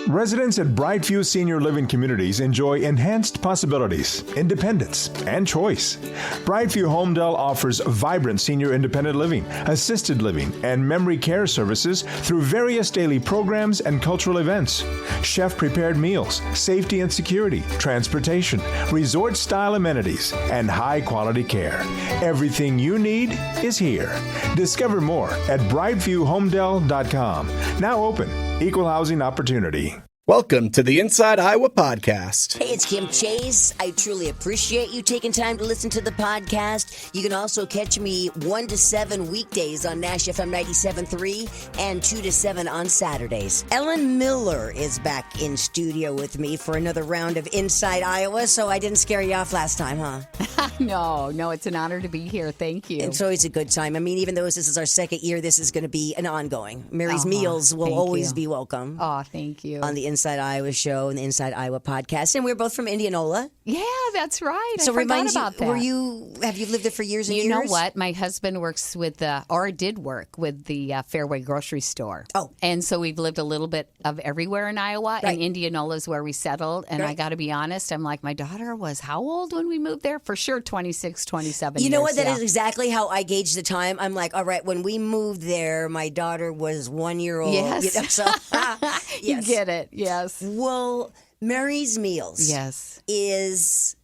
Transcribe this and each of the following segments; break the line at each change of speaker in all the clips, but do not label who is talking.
Residents at Brightview Senior Living Communities enjoy enhanced possibilities, independence, and choice. Brightview Homedale offers vibrant senior independent living, assisted living, and memory care services through various daily programs and cultural events. Chef-prepared meals, safety and security, transportation, resort-style amenities, and high-quality care. Everything you need is here. Discover more at brightviewhomedale.com. Now open. Equal housing opportunity.
Welcome to the Inside Iowa podcast.
Hey, it's Kim Chase. I truly appreciate you taking time to listen to the podcast. You can also catch me 1 to 7 weekdays on Nash FM 97.3 and 2 to 7 on Saturdays. Ellen Miller is back in studio with me for another round of Inside Iowa, so I didn't scare you off last time, huh?
No, it's an honor to be here. Thank you.
It's always a good time. I mean, even though this is our second year, this is going to be an ongoing. Mary's Meals will always be welcome.
Oh, thank you.
On the Inside Iowa show and the Inside Iowa podcast. And we're both from Indianola.
Yeah, that's right.
So
I forgot about that.
Have you lived there for years and years?
You know what? My husband works with did work with the Fairway grocery store.
Oh.
And so we've lived a little bit of everywhere in Iowa.
Right.
And Indianola is where we settled. And I got to be honest, I'm like, my daughter was how old when we moved there? For sure, 26, 27 years.
You know what? That is exactly how I gauge the time. I'm like, all right, when we moved there, my daughter was 1 year old.
Yes.
You know, so, yes.
You get it, yes.
Well, Mary's Meals is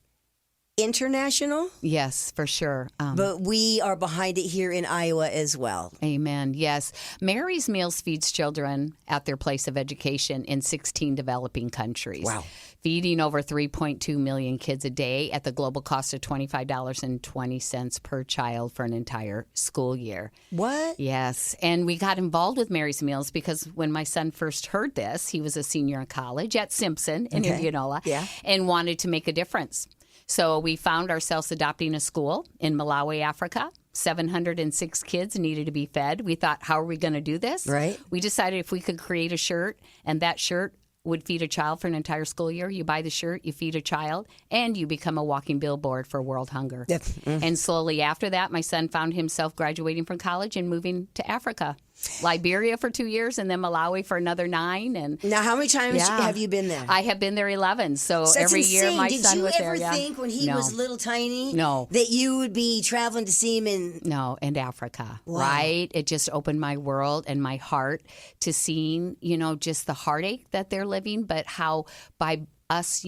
international.
Yes, for sure.
But we are behind it here in Iowa as well.
Amen. Yes. Mary's Meals feeds children at their place of education in 16 developing countries.
Wow.
Feeding over 3.2 million kids a day at the global cost of $25.20 per child for an entire school year.
What?
Yes. And we got involved with Mary's Meals because when my son first heard this, he was a senior in college at Simpson in Indianola and wanted to make a difference. So we found ourselves adopting a school in Malawi, Africa. 706 kids needed to be fed. We thought, how are we going to do this?
Right.
We decided if we could create a shirt, and that shirt would feed a child for an entire school year. You buy the shirt, you feed a child, and you become a walking billboard for world hunger.
Yep.
And slowly after that, my son found himself graduating from college and moving to Africa. Liberia for 2 years and then Malawi for another 9. And
now, how many times have you been there?
I have been there 11. So
That's
every
insane.
year my son was there.
Did you ever think when he was little tiny
No.
that you would be traveling to see him in...
No, in Africa,
Wow.
right? It just opened my world and my heart to seeing, just the heartache that they're living, but how by us,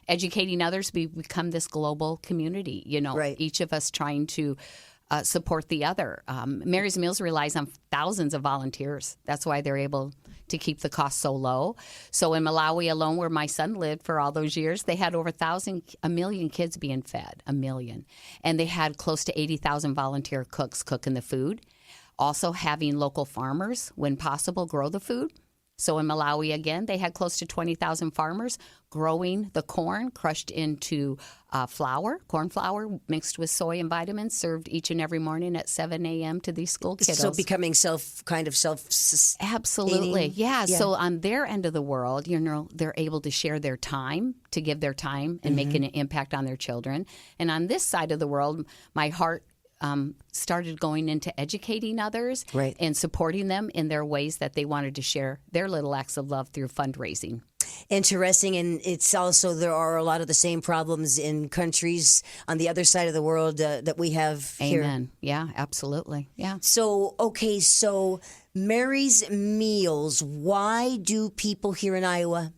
educating others, we become this global community,
Right.
Each of us trying to support the other. Mary's Meals relies on thousands of volunteers. That's why they're able to keep the cost so low. So in Malawi alone, where my son lived for all those years, they had over a million kids being fed, 1 million. And they had close to 80,000 volunteer cooks cooking the food. Also having local farmers, when possible, grow the food. So in Malawi, again, they had close to 20,000 farmers growing the corn, crushed into corn flour mixed with soy and vitamins, served each and every morning at 7 a.m. to these school kiddos.
So becoming self.
Absolutely, yeah. So on their end of the world, they're able to share their time, to give their time and make an impact on their children. And on this side of the world, my heart started going into educating others and supporting them in their ways that they wanted to share their little acts of love through fundraising.
Interesting, and it's also there are a lot of the same problems in countries on the other side of the world that we have here.
Amen. Yeah, absolutely. Yeah.
So Mary's Meals, why do people here in Iowa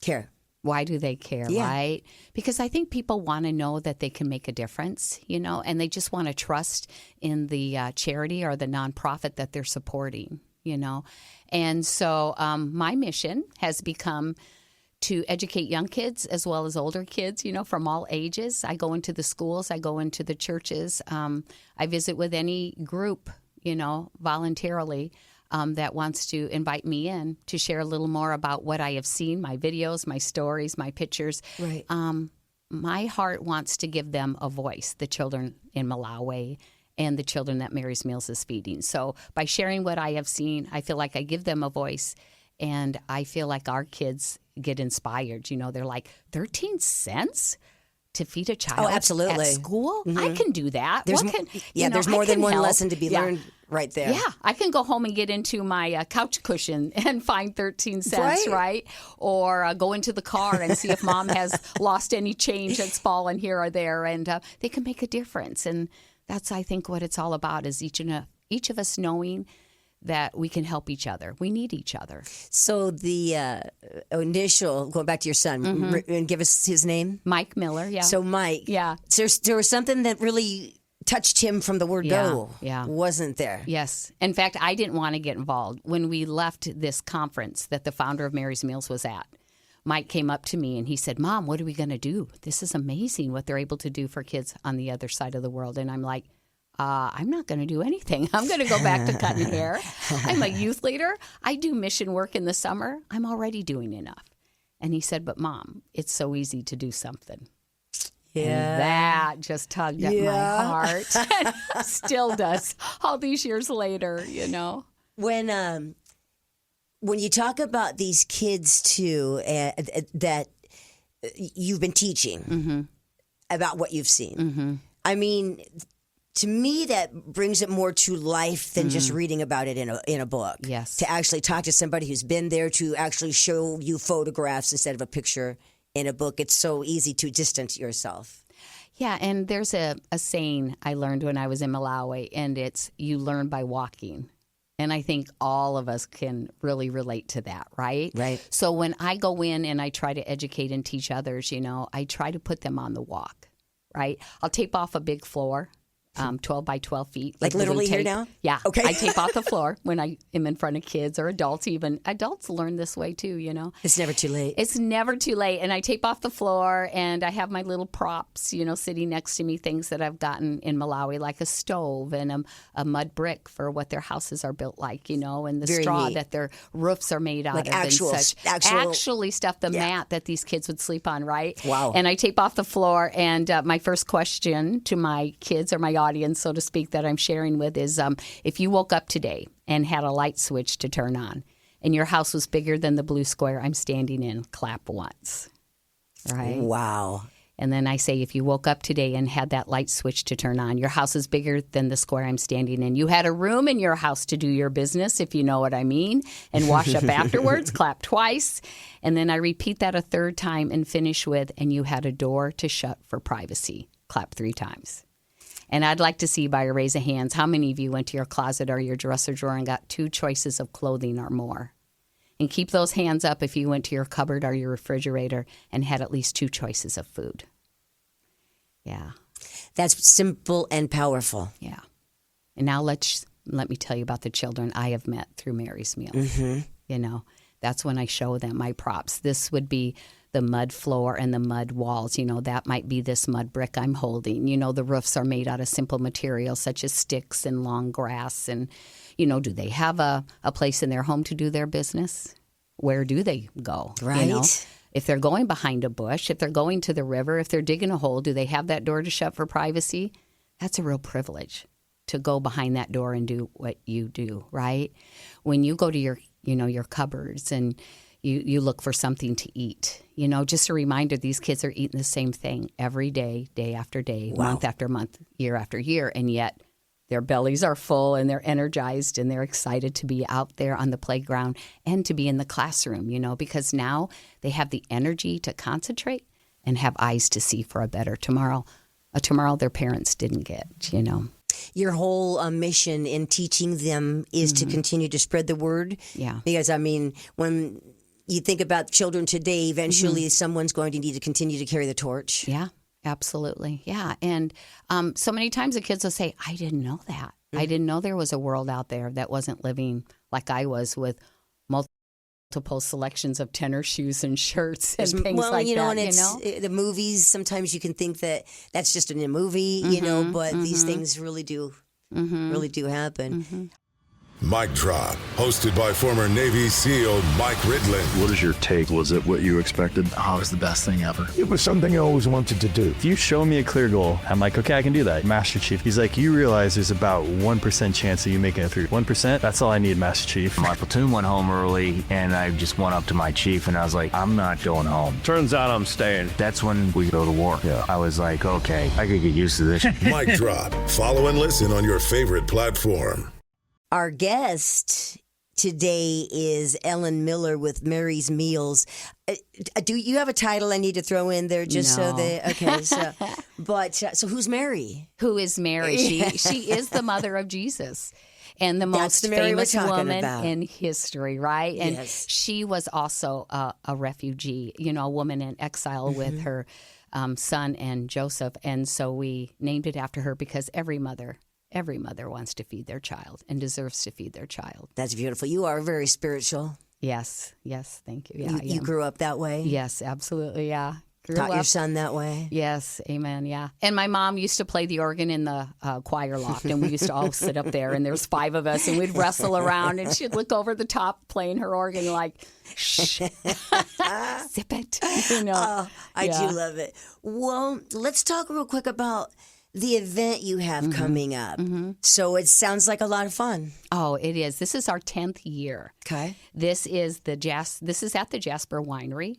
care?
Why do they care, right? Because I think people want to know that they can make a difference, and they just want to trust in the charity or the nonprofit that they're supporting, And so my mission has become to educate young kids as well as older kids, from all ages. I go into the schools, I go into the churches. I visit with any group, voluntarily. That wants to invite me in to share a little more about what I have seen, my videos, my stories, my pictures.
Right.
My heart wants to give them a voice, the children in Malawi and the children that Mary's Meals is feeding. So by sharing what I have seen, I feel like I give them a voice, and I feel like our kids get inspired. They're like, 13 cents? to feed a child
absolutely.
at school, I can do that.
There's there's more than one lesson to be learned right there.
Yeah, I can go home and get into my couch cushion and find 13 cents, right? Or go into the car and see if mom has lost any change that's fallen here or there, and they can make a difference. And that's, I think, what it's all about, is each of us knowing that we can help each other. We need each other.
So the initial, going back to your son, and give us his name?
Mike Miller, yeah.
So Mike.
Yeah.
So there was something that really touched him from the word go, wasn't there?
Yes. In fact, I didn't want to get involved. When we left this conference that the founder of Mary's Meals was at, Mike came up to me and he said, Mom, what are we going to do? This is amazing what they're able to do for kids on the other side of the world. And I'm like, I'm not going to do anything. I'm going to go back to cutting hair. I'm a youth leader. I do mission work in the summer. I'm already doing enough. And he said, but Mom, it's so easy to do something.
Yeah.
And that just tugged at my heart. And still does all these years later, you know.
When you talk about these kids, too, that you've been teaching about what you've seen, I mean, to me, that brings it more to life than just reading about it in a book.
Yes.
To actually talk to somebody who's been there, to actually show you photographs instead of a picture in a book. It's so easy to distance yourself.
Yeah, and there's a saying I learned when I was in Malawi, and it's, you learn by walking. And I think all of us can really relate to that, right?
Right.
So when I go in and I try to educate and teach others, you know, I try to put them on the walk, right? I'll tape off a big floor. 12 by 12 feet.
Like literally here now?
Yeah.
Okay.
I tape off the floor when I am in front of kids or adults even. Adults learn this way too, you know.
It's never too late.
It's never too late. And I tape off the floor and I have my little props, you know, sitting next to me, things that I've gotten in Malawi, like a stove and a mud brick for what their houses are built like, you know, and the
Very
straw
neat.
that their roofs are made out
Like
of. Actually stuff, the mat that these kids would sleep on, right?
Wow.
And I tape off the floor. And my first question to my kids or my audience, so to speak, that I'm sharing with is, if you woke up today and had a light switch to turn on and your house was bigger than the blue square I'm standing in, clap once, right?
Wow.
And then I say, if you woke up today and had that light switch to turn on, your house is bigger than the square I'm standing in. You had a room in your house to do your business, if you know what I mean, and wash up afterwards, clap twice. And then I repeat that a third time and finish with, and you had a door to shut for privacy, clap 3 times. And I'd like to see by a raise of hands, how many of you went to your closet or your dresser drawer and got 2 choices of clothing or more? And keep those hands up if you went to your cupboard or your refrigerator and had at least 2 choices of food. Yeah.
That's simple and powerful.
Yeah. And now let me tell you about the children I have met through Mary's Meals. You know, that's when I show them my props. This would be the mud floor and the mud walls. You know, that might be this mud brick I'm holding. You know, the roofs are made out of simple materials such as sticks and long grass. And, you know, do they have a place in their home to do their business? Where do they go?
Right.
You know? If they're going behind a bush, if they're going to the river, if they're digging a hole, do they have that door to shut for privacy? That's a real privilege to go behind that door and do what you do, right? When you go to your cupboards and you look for something to eat, you know, just a reminder, these kids are eating the same thing every day, day after day, month after month, year after year, and yet their bellies are full and they're energized and they're excited to be out there on the playground and to be in the classroom, you know, because now they have the energy to concentrate and have eyes to see for a better tomorrow, a tomorrow their parents didn't get, you know.
Your whole mission in teaching them is to continue to spread the word.
Yeah.
Because, I mean, when you think about children today, eventually someone's going to need to continue to carry the torch.
Yeah. Absolutely. Yeah. And so many times the kids will say, I didn't know that. I didn't know there was a world out there that wasn't living like I was with multiple selections of tennis shoes and shirts and things like
you know,
that.
And it's, the movies, sometimes you can think that that's just in a movie, you know, but these things really do happen.
Mic Drop, hosted by former Navy SEAL Mike Ridlin.
What is your take? Was it what you expected?
Oh, it was the best thing ever.
It was something I always wanted to do.
If you show me a clear goal, I'm like, okay, I can do that. Master Chief, he's like, you realize there's about 1% chance of you making it through. 1%? That's all I need, Master Chief.
My platoon went home early, and I just went up to my chief, and I was like, I'm not going home.
Turns out I'm staying.
That's when we go to war.
Yeah.
I was like, okay, I could get used to this.
Mic Drop. Follow and listen on your favorite platform.
Our guest today is Ellen Miller with Mary's Meals. Do you have a title I need to throw in there just
No.
so they okay? So, but so who's Mary?
Who is Mary? She is the mother of Jesus. And the
That's
most
the Mary we're
famous
talking
woman
about.
in history, right? And
Yes.
she was also a refugee, a woman in exile with her son and Joseph. And so we named it after her because every mother wants to feed their child and deserves to feed their child.
That's beautiful. You are very spiritual.
Yes, thank you. Yeah, I
You
am.
grew up that way.
Yes, absolutely, yeah. Grew
Taught your
up-
son that way.
Yes, amen, yeah. And my mom used to play the organ in the choir loft, and we used to all sit up there, and there was 5 of us, and we'd wrestle around, and she'd look over the top playing her organ like, shh, zip it,
I do love it. Well, let's talk real quick about the event you have coming up. So it sounds like a lot of fun.
Oh, it is. This is our 10th year.
Okay.
This is This is at the Jasper Winery,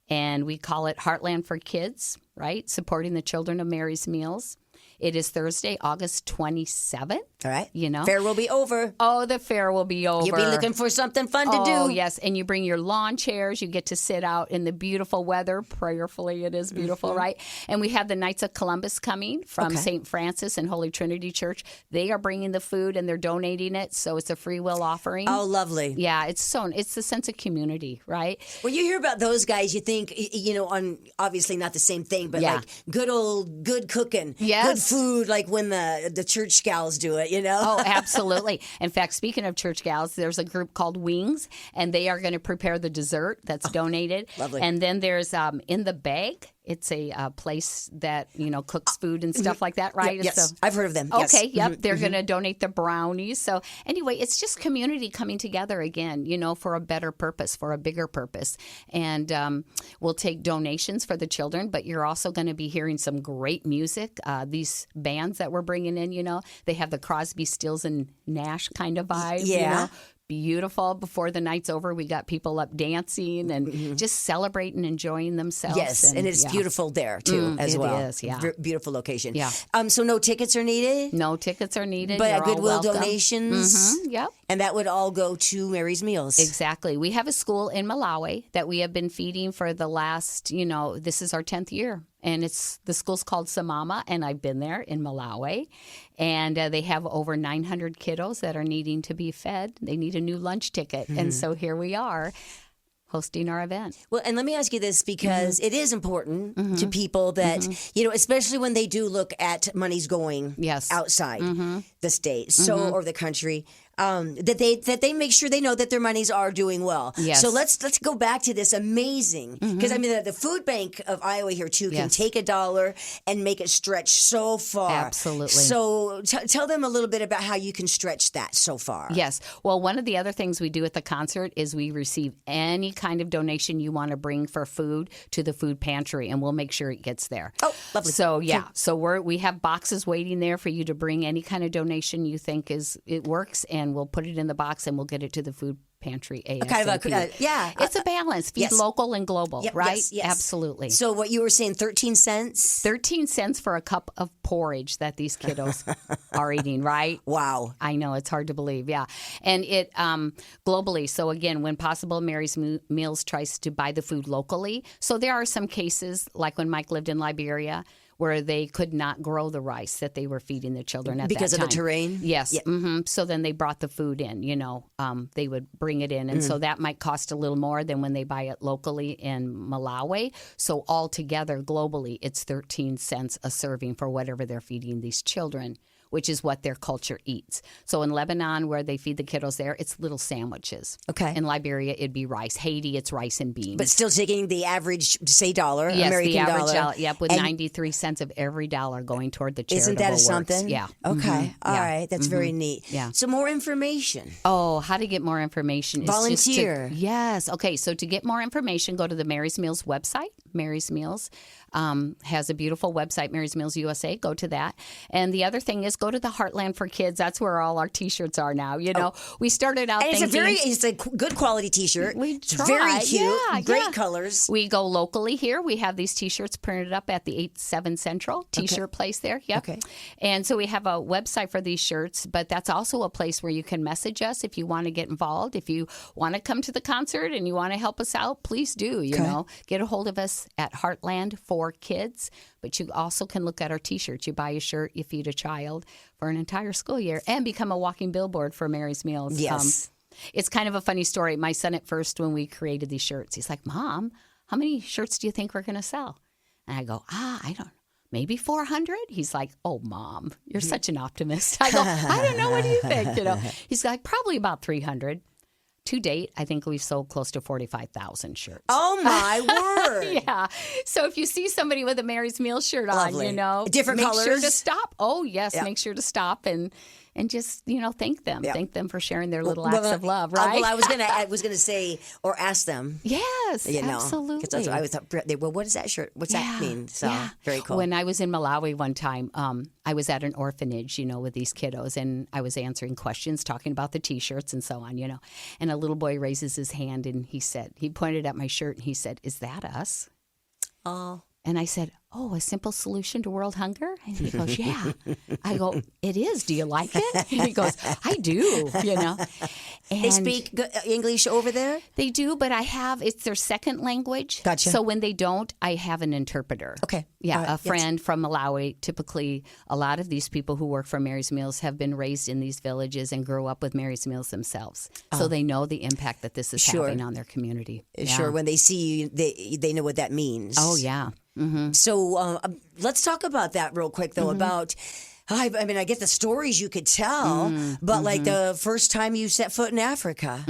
and we call it Heartland for Kids, right? Supporting the children of Mary's Meals. It is Thursday, August 27th.
All right.
You know.
Fair will be over.
Oh, the fair will be over.
You'll be looking for something fun to
Oh,
do.
yes. And you bring your lawn chairs. You get to sit out in the beautiful weather. Prayerfully, it is beautiful, right? And we have the Knights of Columbus coming from St. Francis and Holy Trinity Church. They are bringing the food and they're donating it. So it's a free will offering.
Oh, lovely.
Yeah, it's the sense of community, right?
When you hear about those guys, you think, on obviously not the same thing, but
Yeah.
like good cooking,
Yes.
good food, like when the church gals do it,
Oh, absolutely. In fact, speaking of church gals, there's a group called Wings, and they are going to prepare the dessert that's donated.
lovely.
And then there's In the Bag. It's a place that, cooks food and stuff like that, right?
Yes,
So-
I've heard of them. Yes.
Okay, yep. They're going to donate the brownies. So anyway, it's just community coming together again, for a better purpose, for a bigger purpose. And we'll take donations for the children, but you're also going to be hearing some great music. These bands that we're bringing in, they have the Crosby, Stills, and Nash kind of vibe.
Yeah.
Beautiful. Before the night's over, we got people up dancing and just celebrating, enjoying themselves.
Yes, and it's
yeah.
beautiful there too, as
it
well.
is, yeah.
Beautiful location.
Yeah.
So no tickets are needed,
No tickets are needed.
but
You're all
Goodwill
welcome.
donations.
Yep.
And that would all go to Mary's Meals.
Exactly. We have a school in Malawi that we have been feeding for the last, this is our 10th year. And the school's called Samama, and I've been there in Malawi. And they have over 900 kiddos that are needing to be fed. They need a new lunch ticket. And so here we are hosting our event.
Well, and let me ask you this, because it is important to people that, especially when they do look at money's going
Yes.
outside the state or the country, that they make sure they know that their monies are doing well.
Yes.
So let's go back to this amazing, because I mean the food bank of Iowa here too can
Yes.
take $1 and make it stretch so far.
Absolutely.
So tell them a little bit about how you can stretch that so far.
Yes. Well, one of the other things we do at the concert is we receive any kind of donation you want to bring for food to the food pantry, and we'll make sure it gets there.
Oh, lovely.
So yeah, so we have boxes waiting there for you to bring any kind of donation you think it works, and we'll put it in the box and we'll get it to the food pantry ASAP.
Kind of
It's a balance. Feed
yes.
local and global,
Yep,
right?
yes, yes.
Absolutely.
So what you were saying, 13 cents?
13 cents for a cup of porridge that these kiddos are eating, right?
Wow.
I know, it's hard to believe, yeah. And it globally, so again, when possible, Mary's Meals tries to buy the food locally. So there are some cases, like when Mike lived in Liberia, where they could not grow the rice that they were feeding the children at
Because
that
of
time.
the terrain?
Yes.
Yeah.
So then they brought the food in, they would bring it in. And so that might cost a little more than when they buy it locally in Malawi. So altogether, globally, it's 13 cents a serving for whatever they're feeding these children. which is what their culture eats. So in Lebanon, where they feed the kiddos there, it's little sandwiches.
Okay.
In Liberia, it'd be rice. Haiti, it's rice and beans.
But still taking the average, say, dollar,
yes,
American
the average
dollar.
Yep, with
And
93 cents of every dollar going toward the charitable
isn't that
works.
something?
Yeah.
Okay.
Mhm.
All
Yeah.
right. That's very neat.
Yeah.
So more information.
Oh, how to get more information? Is
Volunteer.
Just to, yes. Okay. So to get more information, go to the Mary's Meals website. Mary's Meals has a beautiful website, Mary's Meals USA. Go to that. And the other thing is go to the Heartland for Kids. That's where all our T-shirts are now. You know, we started out
And
thinking,
it's a good quality T-shirt.
We
It's
try.
very cute.
Yeah,
Great
yeah.
colors.
We go locally here. We have these T-shirts printed up at the 8-7 Central T-shirt place there. Yep.
Okay.
And so we have a website for these shirts, but that's also a place where you can message us if you want to get involved. If you want to come to the concert and you want to help us out, please do. You know, get a hold of us at Heartland for Kids. But you also can look at our T-shirts. You buy a shirt, you feed a child for an entire school year, and become a walking billboard for Mary's Meals.
Yes.
It's kind of a funny story. My son at first, when we created these shirts, he's like, Mom, how many shirts do you think we're going to sell? And I go, I don't know. Maybe 400? He's like, oh, Mom, you're such an optimist. I go, I don't know. What do you think? You know, he's like, probably about 300. To date, I think we've sold close to 45,000 shirts.
Oh, my word.
Yeah. So if you see somebody with a Mary's Meals shirt
Lovely.
on, you know,
Different
make
colors?
sure to stop. Oh, yes.
Yeah.
Make sure to stop and just, you know, thank them.
Yeah.
Thank them for sharing their little acts of love, right?
Well, I was gonna say or ask them.
Yes,
You know,
absolutely.
'cause that's what I was thought. Well, what is that shirt? What's that mean? So very cool.
When I was in Malawi one time, I was at an orphanage, you know, with these kiddos, and I was answering questions, talking about the T-shirts and so on, you know. And a little boy raises his hand, and he pointed at my shirt, and he said, "Is that us?"
Oh.
And I said, "Oh, a simple solution to world hunger?" And he goes, "Yeah." I go, "It is. Do you like it?" And he goes, "I do." You know. And
They speak English over there?
They do, but it's their second language.
Gotcha.
So when they don't, I have an interpreter.
Okay.
Yeah,
All right.
a friend from Malawi. Typically, a lot of these people who work for Mary's Meals have been raised in these villages and grew up with Mary's Meals themselves. So they know the impact that this is
Sure.
having on their community.
Sure.
Yeah.
When they see you, they know what that means.
Oh, yeah.
So let's talk about that real quick, though, about. I mean, I get the stories you could tell, but like the first time you set foot in Africa,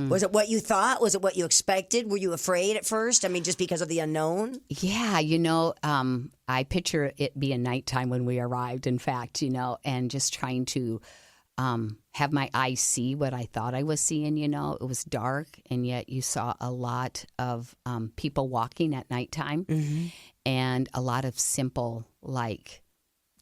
was it what you thought? Was it what you expected? Were you afraid at first? I mean, just because of the unknown?
Yeah, you know, I picture it being nighttime when we arrived, in fact, you know, and just trying to have my eyes see what I thought I was seeing, you know. It was dark, and yet you saw a lot of people walking at nighttime and a lot of simple, like,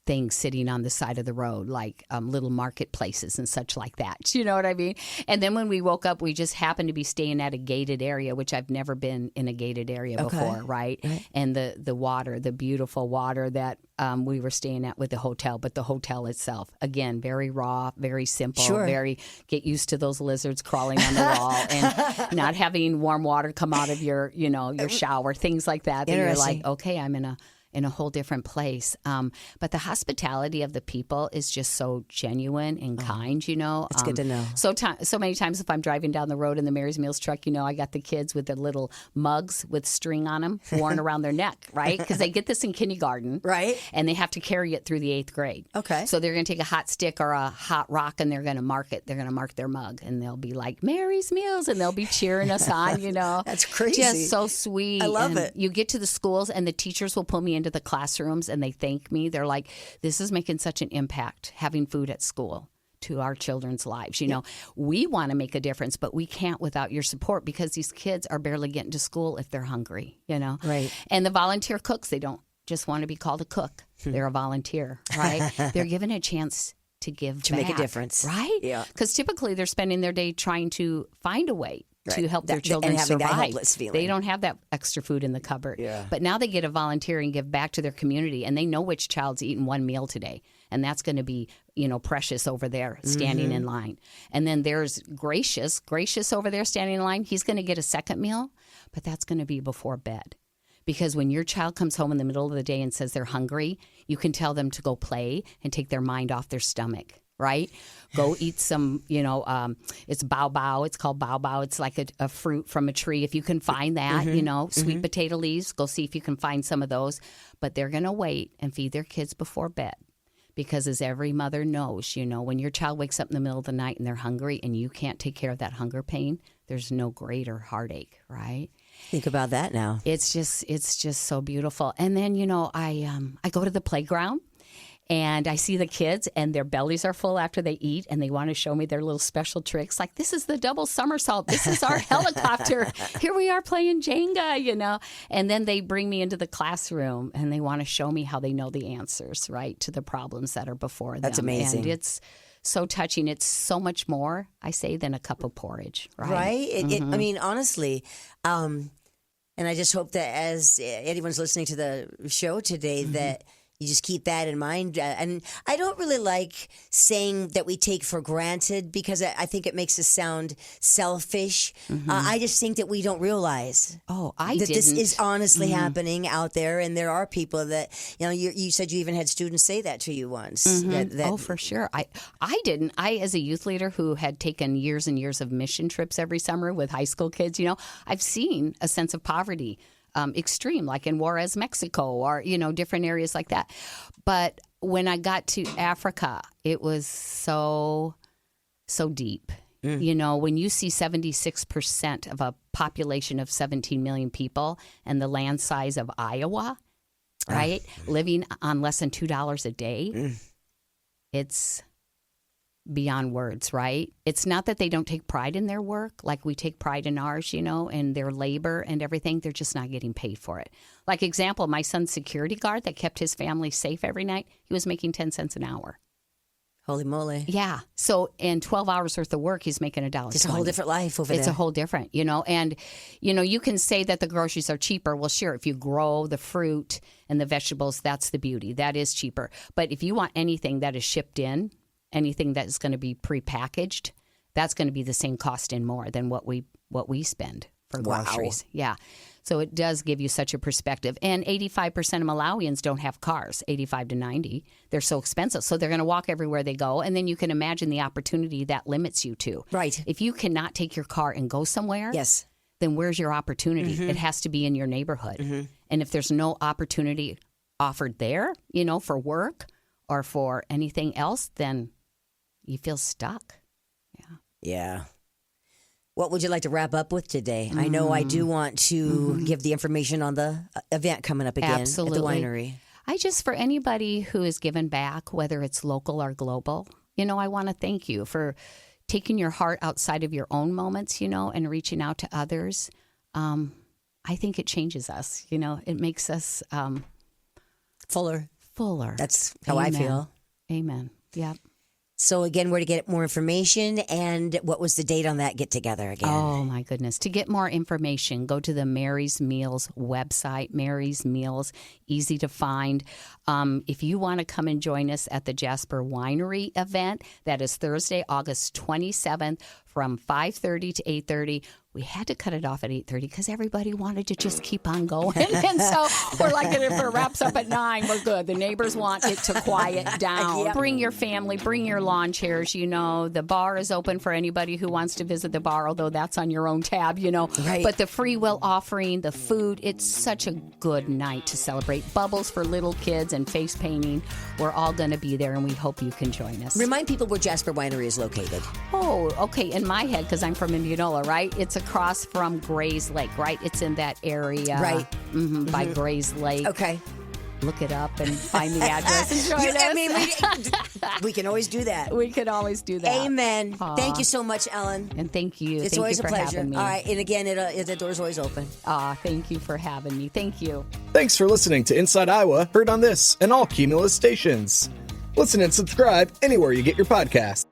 things sitting on the side of the road, like little marketplaces and such like that. You know what I mean? And then when we woke up, we just happened to be staying at a gated area, which I've never been in a gated area before, right? And the water, the beautiful water that we were staying at with the hotel, but the hotel itself, again, very raw, very simple, very get used to those lizards crawling on the wall and not having warm water come out of your, you know, your shower, things like that. And you're like, okay, I'm in a whole different place. But the hospitality of the people is just so genuine and kind, you know.
It's good to know.
So many times if I'm driving down the road in the Mary's Meals truck, you know, I got the kids with the little mugs with string on them worn around their neck, right? Because they get this in kindergarten.
Right.
And they have to carry it through the 8th grade.
Okay.
So they're going to take a hot stick or a hot rock and they're going to mark it. They're going to mark their mug and they'll be like, Mary's Meals, and they'll be cheering us on, you know.
That's crazy.
Just so sweet.
I love
And
it.
You get to the schools and the teachers will pull me into the classrooms and they thank me. They're like, this is making such an impact, having food at school to our children's lives. You know, we want to make a difference, but we can't without your support because these kids are barely getting to school if they're hungry, you know.
Right.
And the volunteer cooks, they don't just want to be called a cook. They're a volunteer, right? They're given a chance to give
To make a
back,
difference.
right?
Yeah.
Because typically they're spending their day trying to find a way to
Right.
help their
That-
children
and having that
survive.
helpless feeling.
They don't have that extra food in the cupboard.
Yeah.
But now they get to volunteer and give back to their community, and they know which child's eating one meal today, and that's going to be, you know, Precious over there standing in line. And then there's Gracious over there standing in line. He's going to get a second meal, but that's going to be before bed. Because when your child comes home in the middle of the day and says they're hungry, you can tell them to go play and take their mind off their stomach, right? Go eat some, you know, it's bao. It's called bao. It's like a fruit from a tree. If you can find that, you know, sweet potato leaves, go see if you can find some of those. But they're going to wait and feed their kids before bed Because as every mother knows, when your child wakes up in the middle of the night and they're hungry and you can't take care of that hunger pain, there's no greater heartache, right?
Think about that now.
It's just so beautiful. And then, I go to the playground and I see the kids and their bellies are full after they eat and they want to show me their little special tricks. Like, this is the double somersault. This is our helicopter. Here we are playing Jenga, And then they bring me into the classroom and they want to show me how they know the answers, right, to the problems that are before them.
That's amazing.
And it's so touching. It's so much more, I say, than a cup of porridge, right?
Right? I mean, honestly, and I just hope that as anyone's listening to the show today, that you just keep that in mind. And I don't really like saying that we take for granted because I think it makes us sound selfish. I just think that we don't realize that this is honestly happening out there. And there are people that, you said you even had students say that to you once.
Oh, for sure. I didn't. I, as a youth leader who had taken years and years of mission trips every summer with high school kids, I've seen a sense of poverty. Extreme, like in Juarez, Mexico, or, different areas like that. But when I got to Africa, it was so deep. When you see 76% of a population of 17 million people and the land size of Iowa, right, living on less than $2 a day, it's beyond words, right? It's not that they don't take pride in their work, like we take pride in ours, and their labor and everything. They're just not getting paid for it. Like example, my son's security guard that kept his family safe every night, he was making 10 cents an hour.
Holy moly.
Yeah. So in 12 hours worth of work, he's making $1.20.
It's a whole different life over there.
It's a whole different, and, you can say that the groceries are cheaper. Well, sure, if you grow the fruit and the vegetables, that's the beauty. That is cheaper. But if you want anything that is shipped in, anything that is going to be prepackaged, that's going to be the same cost and more than what we spend for groceries. Wow. Yeah. So it does give you such a perspective. And 85% of Malawians don't have cars, 85 to 90. They're so expensive. So they're going to walk everywhere they go. And then you can imagine the opportunity that limits you to.
Right.
If you cannot take your car and go somewhere,
yes,
then where's your opportunity? It has to be in your neighborhood. And if there's no opportunity offered there, for work or for anything else, then you feel stuck.
Yeah. What would you like to wrap up with today? I know I do want to give the information on the event coming up again at the winery.
For anybody who has given back, whether it's local or global, I want to thank you for taking your heart outside of your own moments, and reaching out to others. I think it changes us, it makes us
fuller. That's how I feel.
Amen. Yep.
So again, where to get more information and what was the date on that get together again?
Oh my goodness. To get more information, go to the Mary's Meals website. Mary's Meals, easy to find. If you want to come and join us at the Jasper Winery event, that is Thursday, August 27th from 5:30 to 8:30. We had to cut it off at 8:30 because everybody wanted to just keep on going. And so we're like, if it wraps up at 9, we're good. The neighbors want it to quiet down. Yep. Bring your family, bring your lawn chairs. The bar is open for anybody who wants to visit the bar, although that's on your own tab,
Right.
But the free will offering, the food, it's such a good night to celebrate. Bubbles for little kids and face painting. We're all going to be there, and we hope you can join us.
Remind people where Jasper Winery is located.
Oh, okay. In my head, because I'm from Indianola, right? It's across from Grays Lake, right? It's in that area.
Right.
By Grays Lake.
Okay.
Look it up and find the address and join us.
I mean, we can always do that.
We can always do that.
Amen. Thank you so much, Ellen.
And thank you.
It's
thank
always
you for
a pleasure.
having me.
All right. And again, the door's always open.
Thank you for having me. Thank you.
Thanks for listening to Inside Iowa, heard on this and all Cumulus stations. Listen and subscribe anywhere you get your podcasts.